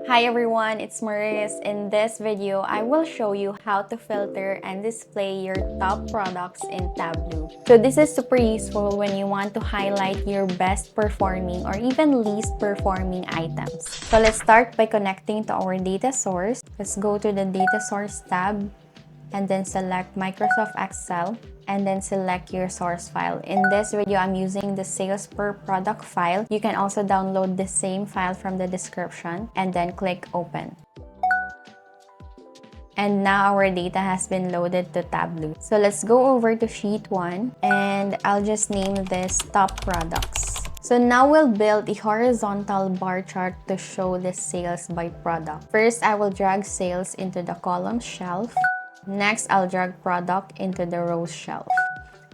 Hi everyone, it's Mariz. In this video, I will show you how to filter and display your top products in Tableau. So this is super useful when you want to highlight your best performing or even least performing items. So let's start by connecting to our data source. Let's go to the data source tab and then select Microsoft Excel and then select your source file. In this video, I'm using the sales per product file. You can also download the same file from the description and then click open. And now our data has been loaded to Tableau. So let's go over to sheet 1 and I'll just name this top products. So now we'll build a horizontal bar chart to show the sales by product. First, I will drag sales into the column shelf. Next, I'll drag product into the rows shelf.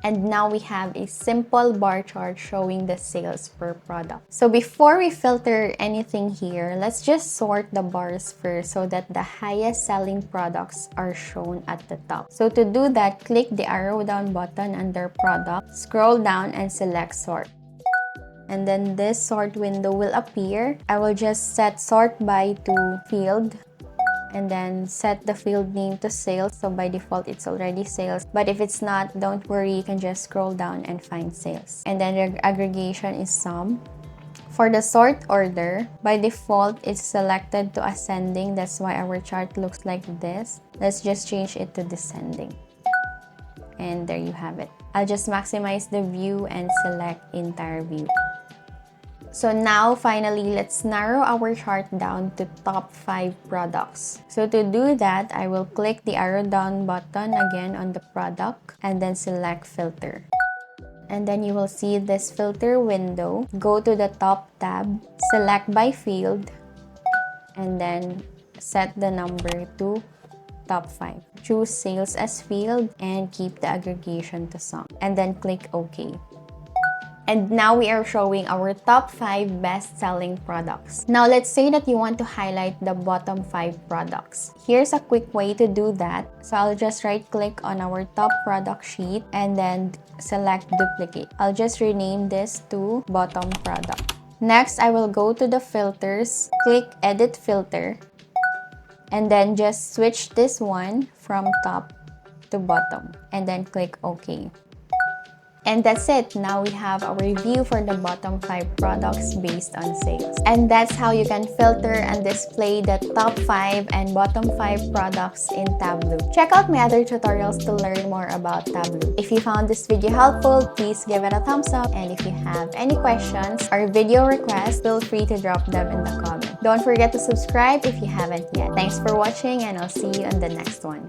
And now we have a simple bar chart showing the sales per product. So before we filter anything here, let's just sort the bars first so that the highest selling products are shown at the top. So to do that, click the arrow down button under product, scroll down and select sort. And then this sort window will appear. I will just set sort by to field and then set the field name to sales. So by default, it's already sales. But if it's not, don't worry, you can just scroll down and find sales. And then the aggregation is sum. For the sort order, by default, it's selected to ascending. That's why our chart looks like this. Let's just change it to descending. And there you have it. I'll just maximize the view and select entire view. So now, finally, let's narrow our chart down to top 5 products. So to do that, I will click the arrow down button again on the product and then select filter. And then you will see this filter window. Go to the top tab, select by field, and then set the number to top 5. Choose sales as field and keep the aggregation to sum. And then click OK. And now we are showing our top 5 best-selling products. Now let's say that you want to highlight the bottom 5 products. Here's a quick way to do that. So I'll just right-click on our top product sheet and then select duplicate. I'll just rename this to bottom product. Next, I will go to the filters, click edit filter, and then just switch this one from top to bottom and then click OK. And that's it. Now we have our review for the bottom 5 products based on sales. And that's how you can filter and display the top 5 and bottom 5 products in Tableau. Check out my other tutorials to learn more about Tableau. If you found this video helpful, please give it a thumbs up. And if you have any questions or video requests, feel free to drop them in the comments. Don't forget to subscribe if you haven't yet. Thanks for watching and I'll see you on the next one.